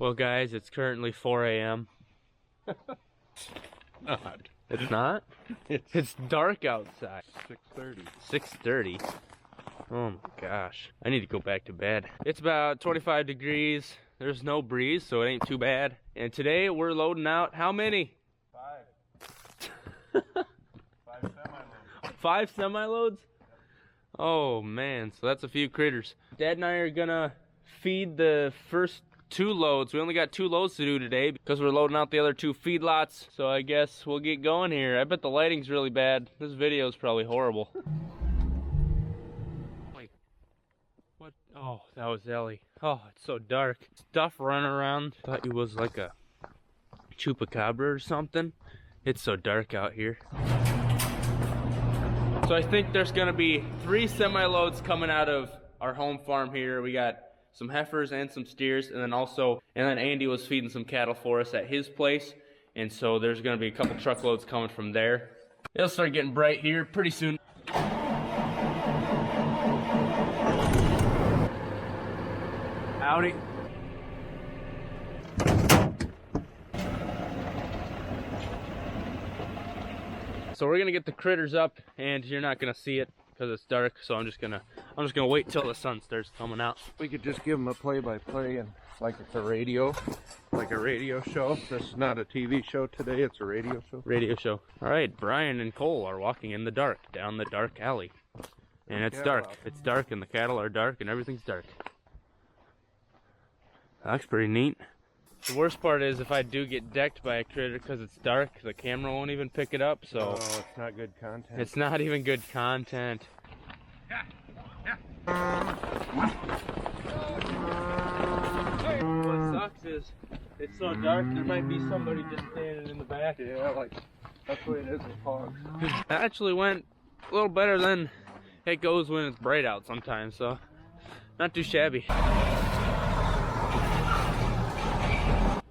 Well, guys, it's currently 4 a.m. Not. It's not? It's dark outside. 6:30. 6:30. Oh my gosh. I need to go back to bed. It's about 25 degrees. There's no breeze, so it ain't too bad. And today we're loading out how many? 5. 5 semi-loads. 5 semi-loads? Oh man, so that's a few critters. Dad and I are gonna feed the first 2 loads. We only got 2 loads to do today because we're loading out the other 2 feedlots. So I guess we'll get going here. I bet the lighting's really bad. This video is probably horrible. Like, what? Oh, that was Ellie. Oh, it's so dark. Stuff running around. Thought it was like a chupacabra or something. It's so dark out here. So I think there's gonna be 3 semi-loads coming out of our home farm here. We got some heifers and some steers, and then Andy was feeding some cattle for us at his place, and so there's gonna be a couple truckloads coming from there. It'll start getting bright here pretty soon. Howdy. So we're gonna get the critters up, and you're not gonna see it because it's dark. So I'm just gonna wait till the sun starts coming out. We could just give them a play-by-play and like it's a radio, like a radio show. This is not a TV show today, it's a radio show. Radio show. All right, Brian and Cole are walking in the dark down the dark alley, and it's dark. It's dark, and the cattle are dark, and everything's dark. That looks pretty neat. The worst part is if I do get decked by a critter because it's dark, the camera won't even pick it up, so... Oh, it's not good content. It's not even good content. What sucks is, it's so dark, there might be somebody just standing in the back. Yeah, like, that's the way it is with hogs. It actually went a little better than it goes when it's bright out sometimes, so not too shabby.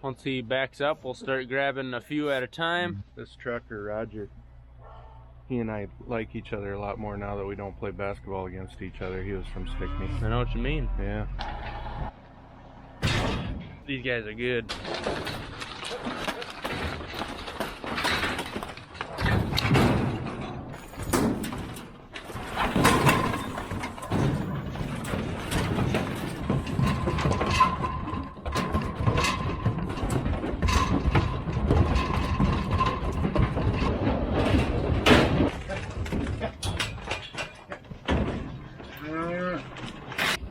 Once he backs up, we'll start grabbing a few at a time. This trucker, Roger, he and I like each other a lot more now that we don't play basketball against each other. He was from Stickney. I know what you mean. Yeah. These guys are good.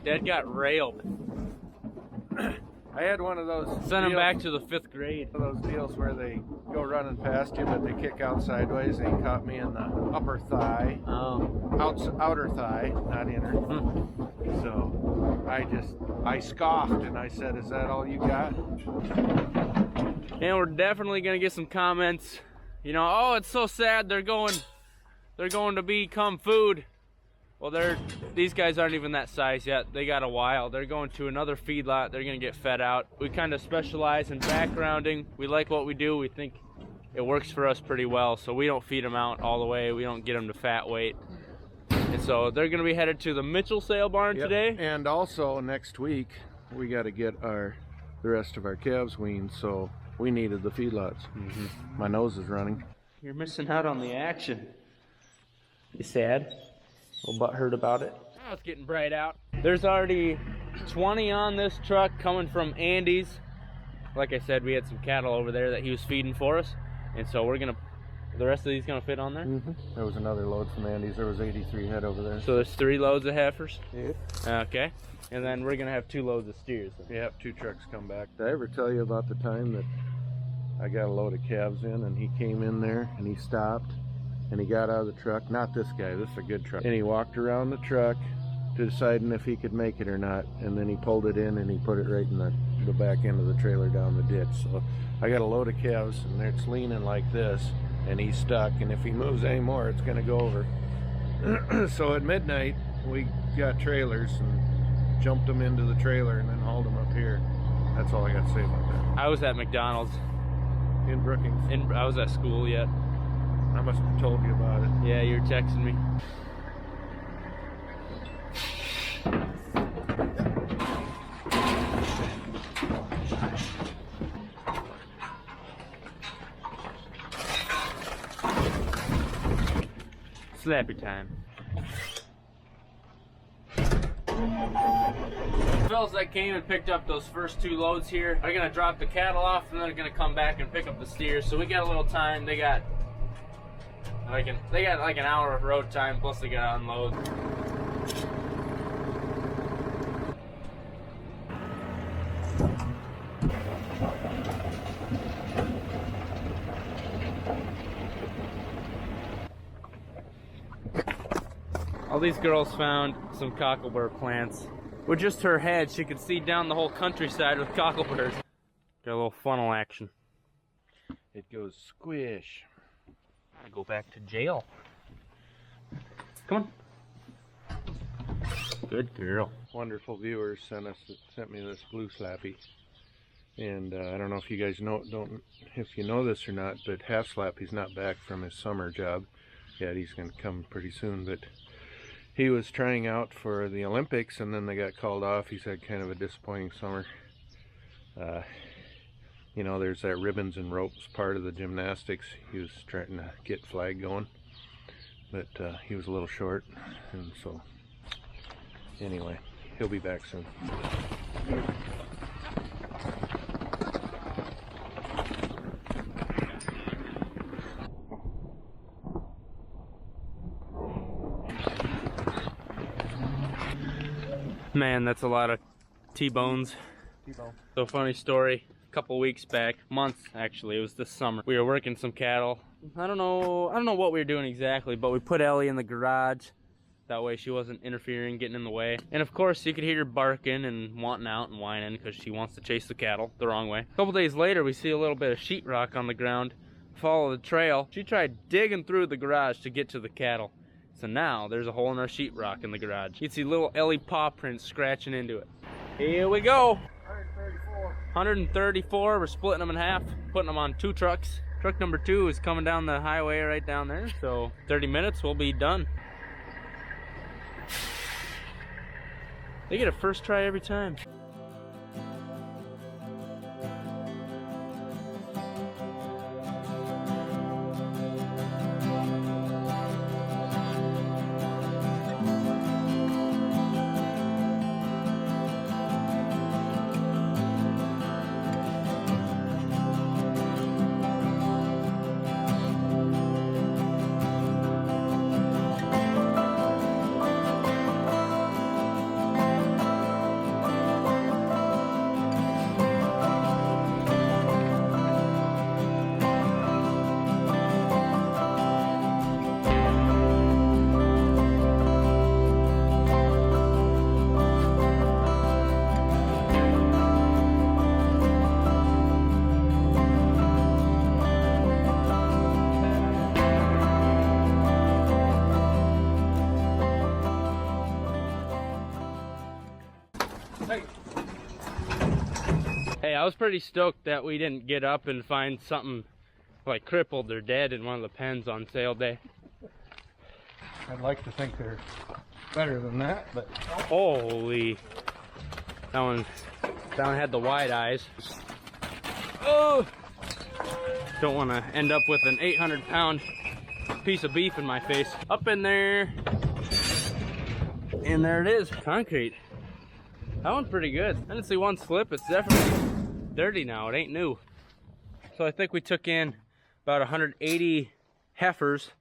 Dad got railed. I had one of those. Sent him back to the 5th grade. One of those deals where they go running past you, but they kick out sideways, and he caught me in the upper thigh. Oh. Outer thigh, not inner. So I scoffed and I said, "Is that all you got?" And we're definitely gonna get some comments. You know, oh, it's so sad they're going to become food. Well, these guys aren't even that size yet. They got a while. They're going to another feedlot. They're gonna get fed out. We kind of specialize in backgrounding. We like what we do. We think it works for us pretty well. So we don't feed them out all the way. We don't get them to fat weight. And so they're gonna be headed to the Mitchell sale barn today. And also next week we got to get the rest of our calves weaned. So we needed the feedlots. My nose is running. You're missing out on the action. You sad? A little butthurt about it. Now it's getting bright out. There's already 20 on this truck coming from Andy's. Like I said, we had some cattle over there that he was feeding for us, and so the rest of these gonna fit on there. There was another load from Andy's. There was 83 head over there. So there's 3 loads of heifers. Yeah. Okay, and then we're gonna have 2 loads of steers. Yeah, 2 trucks come back. Did I ever tell you about the time that I got a load of calves in, and he came in there and he stopped? And he got out of the truck, not this guy, this is a good truck. And he walked around the truck deciding if he could make it or not. And then he pulled it in and he put it right in the back end of the trailer down the ditch. So I got a load of calves and it's leaning like this and he's stuck. And if he moves anymore, it's gonna go over. So at midnight, we got trailers and jumped them into the trailer and then hauled them up here. That's all I got to say about that. I was at McDonald's. In Brookings. I was at school yet. I must have told you about it. Yeah, you were texting me. Slappy time. Fellas that came and picked up those first 2 loads here are gonna drop the cattle off, and then they're gonna come back and pick up the steers. So we got a little time. They got like an hour of road time, plus they gotta unload. All these girls found some cocklebur plants. With just her head, she could see down the whole countryside with cockleburs. Got a little funnel action. It goes squish. I go back to jail. Come on. Good girl. Wonderful viewers sent me this blue slappy, and I don't know if you guys if you know this or not, but Half Slappy's not back from his summer job yet. He's going to come pretty soon, but he was trying out for the Olympics, and then they got called off. He's had kind of a disappointing summer. You know, there's that ribbons and ropes part of the gymnastics. He was trying to get flag going, but he was a little short, and so anyway, he'll be back soon. Man, that's a lot of T-bones. So funny story. A couple weeks back, months actually, it was this summer. We were working some cattle. I don't know what we were doing exactly, but we put Ellie in the garage. That way she wasn't interfering, getting in the way. And of course, you could hear her barking and wanting out and whining because she wants to chase the cattle the wrong way. A couple days later, we see a little bit of sheetrock on the ground. Follow the trail. She tried digging through the garage to get to the cattle. So now there's a hole in our sheetrock in the garage. You can see little Ellie paw prints scratching into it. Here we go. 134. We're splitting them in half, putting them on 2 trucks. Truck number 2 is coming down the highway right down there. So 30 minutes, we'll be done. They get a first try every time. Hey, I was pretty stoked that we didn't get up and find something like crippled or dead in one of the pens on sale day. I'd like to think they're better than that, but holy, that one had the wide eyes. Oh, don't want to end up with an 800-pound piece of beef in my face. Up in there, and there it is, concrete. That one's pretty good. I didn't see one slip. It's definitely dirty now. It ain't new. So I think we took in about 180 heifers,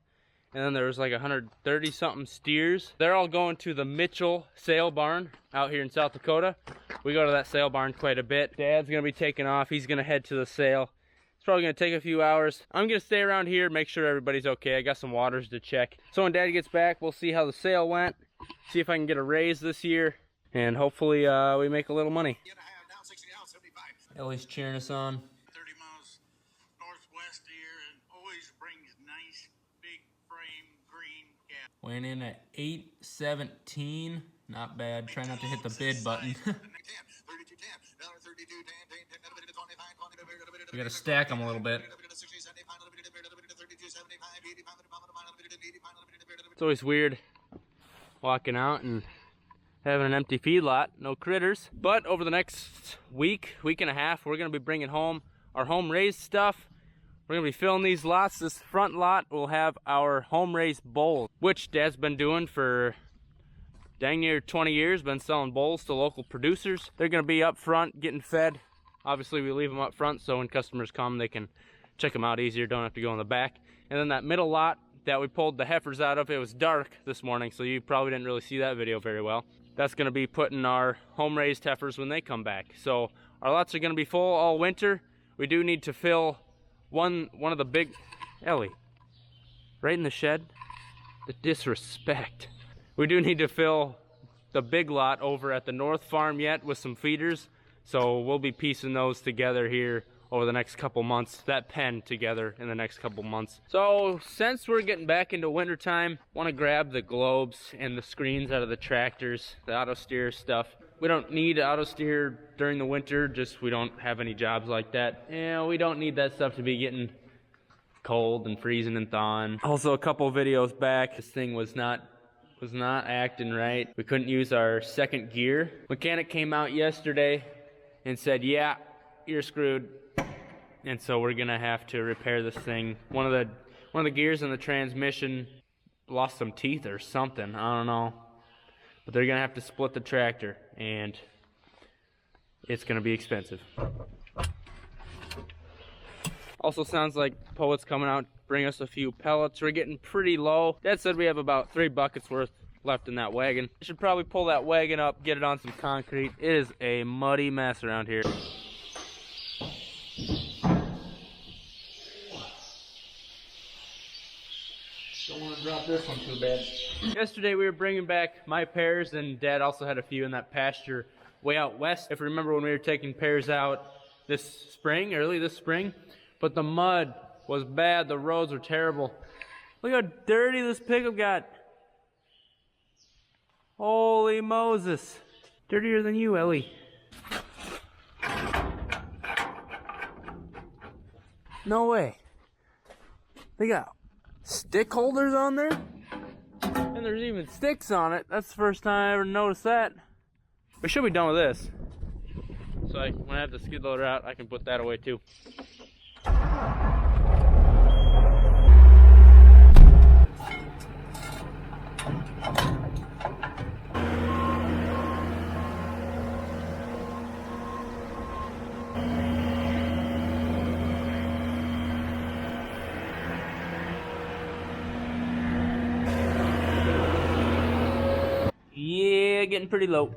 and then there was like 130 something steers. They're all going to the Mitchell sale barn out here in South Dakota. We go to that sale barn quite a bit. Dad's gonna be taking off. He's gonna head to the sale. It's probably gonna take a few hours. I'm gonna stay around here, make sure everybody's okay. I got some waters to check. So when Dad gets back, we'll see how the sale went, see if I can get a raise this year, and hopefully we make a little money. Ellie's cheering us on. 30 miles northwest here, and always brings nice big frame green cat. Went in at 8:17. Not bad. Try not to hit the bid button. We gotta stack them a little bit. It's always weird walking out and having an empty feedlot, no critters. But over the next week and a half, we're gonna be bringing home our home raised stuff. We're gonna be filling these lots. This front lot will have our home-raised bulls, which Dad's been doing for dang near 20 years, been selling bulls to local producers. They're gonna be up front getting fed. Obviously we leave them up front so when customers come they can check them out easier, don't have to go in the back. And then that middle lot that we pulled the heifers out of, it was dark this morning, so you probably didn't really see that video very well. That's gonna be putting our home-raised heifers when they come back. So our lots are gonna be full all winter. We do need to fill one of the big, Ellie, right in the shed? The disrespect. We do need to fill the big lot over at the North Farm yet with some feeders. So we'll be piecing those together here over the next couple months, that pen together in the next couple months. So since we're getting back into winter time, want to grab the globes and the screens out of the tractors, the auto steer stuff. We don't need auto steer during the winter, just we don't have any jobs like that. And we don't need that stuff to be getting cold and freezing and thawing. Also a couple videos back, this thing was not acting right. We couldn't use our second gear. Mechanic came out yesterday and said, yeah, you're screwed. And so we're gonna have to repair this thing. One of the gears in the transmission lost some teeth or something, I don't know. But they're gonna have to split the tractor and it's gonna be expensive. Also sounds like Poet's coming out to bring us a few pellets. We're getting pretty low. Dad said we have about 3 buckets worth left in that wagon. I should probably pull that wagon up, get it on some concrete. It is a muddy mess around here. Don't want to drop this one too bad. Yesterday we were bringing back my pears, and Dad also had a few in that pasture way out west. If you remember when we were taking pears out this spring, early this spring, but the mud was bad, the roads were terrible. Look how dirty this pickup got. Holy Moses. Dirtier than you, Ellie. No way. They got stick holders on there? And there's even sticks on it. That's the first time I ever noticed that. We should be done with this. So when I have the skid loader out, I can put that away too. Yeah, getting pretty low.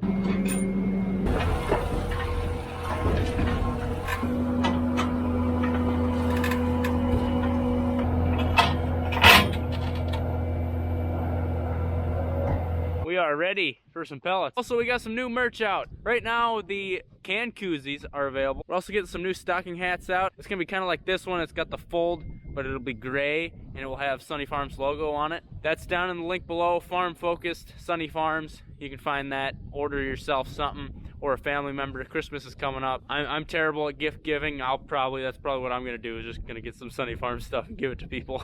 We are ready for some pellets. Also, we got some new merch out. Right now, the can koozies are available. We're also getting some new stocking hats out. It's gonna be kind of like this one. It's got the fold, but it'll be gray, and it will have Sonne Farms logo on it. That's down in the link below, farm focused, Sonne Farms. You can find that, order yourself something, or a family member. Christmas is coming up. I'm terrible at gift giving. That's probably what I'm gonna do, is just gonna get some Sonne Farms stuff and give it to people.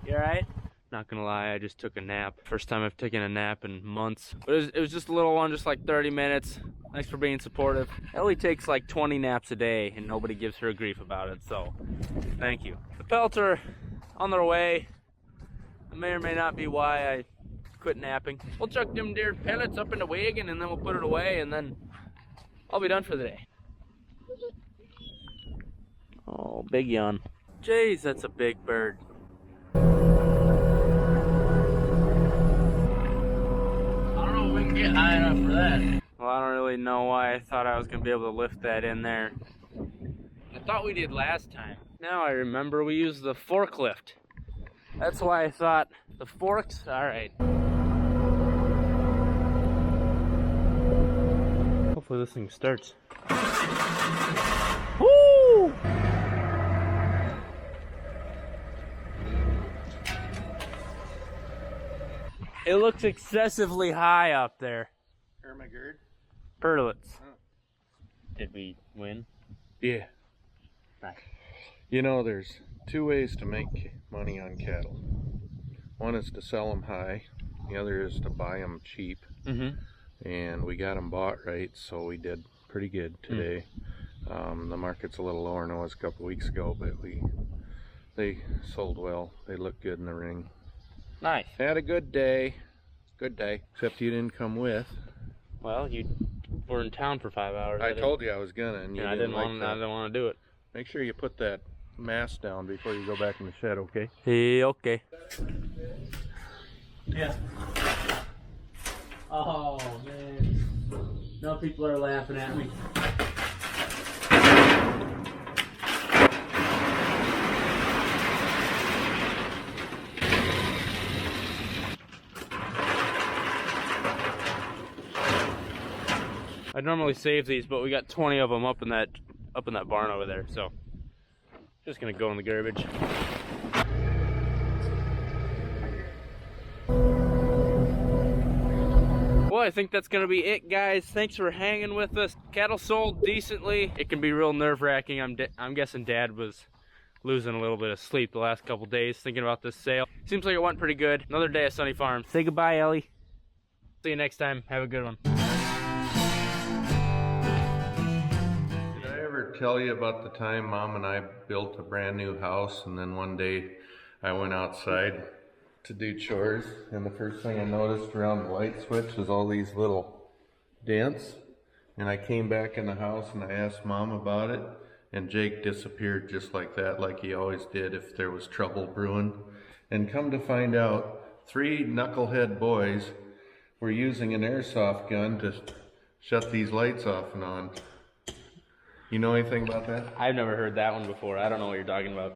You all right? Not gonna lie, I just took a nap. First time I've taken a nap in months. But it was just a little one, just like 30 minutes. Thanks for being supportive. Ellie takes like 20 naps a day and nobody gives her grief about it, so thank you. The pellets are on their way. That may or may not be why I quit napping. We'll chuck them deer pellets up in the wagon and then we'll put it away and then I'll be done for the day. Oh, big yawn. Jeez, that's a big bird. Get high enough for that. Well, I don't really know why I thought I was gonna be able to lift that in there. I thought we did last time. Now I remember we used the forklift. That's why I thought the forks. All right. Hopefully this thing starts. Woo! It looks excessively high up there. Ermagerd? Perlitz. Oh. Did we win? Yeah. Nice. You know, there's 2 ways to make money on cattle. One is to sell them high. The other is to buy them cheap. Mm-hmm. And we got them bought right, so we did pretty good today. The market's a little lower than it was a couple weeks ago, but they sold well. They looked good in the ring. Nice. Had a good day. Good day. Except you didn't come with. Well, you were in town for 5 hours. I told you I was gonna, and you I didn't want to do it. Make sure you put that mask down before you go back in the shed, okay? Hey, okay. Yeah. Oh man. Now people are laughing at me. I normally save these, but we got 20 of them up in that barn over there, so just gonna go in the garbage. Well, I think that's gonna be it, guys. Thanks for hanging with us. Cattle sold decently. It can be real nerve-wracking. I'm guessing Dad was losing a little bit of sleep the last couple days thinking about this sale. Seems like it went pretty good. Another day at Sonne Farms. Say goodbye, Ellie. See you next time. Have a good one. Tell you about the time Mom and I built a brand new house, and then one day I went outside to do chores, and the first thing I noticed around the light switch was all these little dents, and I came back in the house and I asked Mom about it, and Jake disappeared just like that, like he always did if there was trouble brewing. And come to find out, 3 knucklehead boys were using an airsoft gun to shut these lights off and on. You know anything about that? I've never heard that one before. I don't know what you're talking about.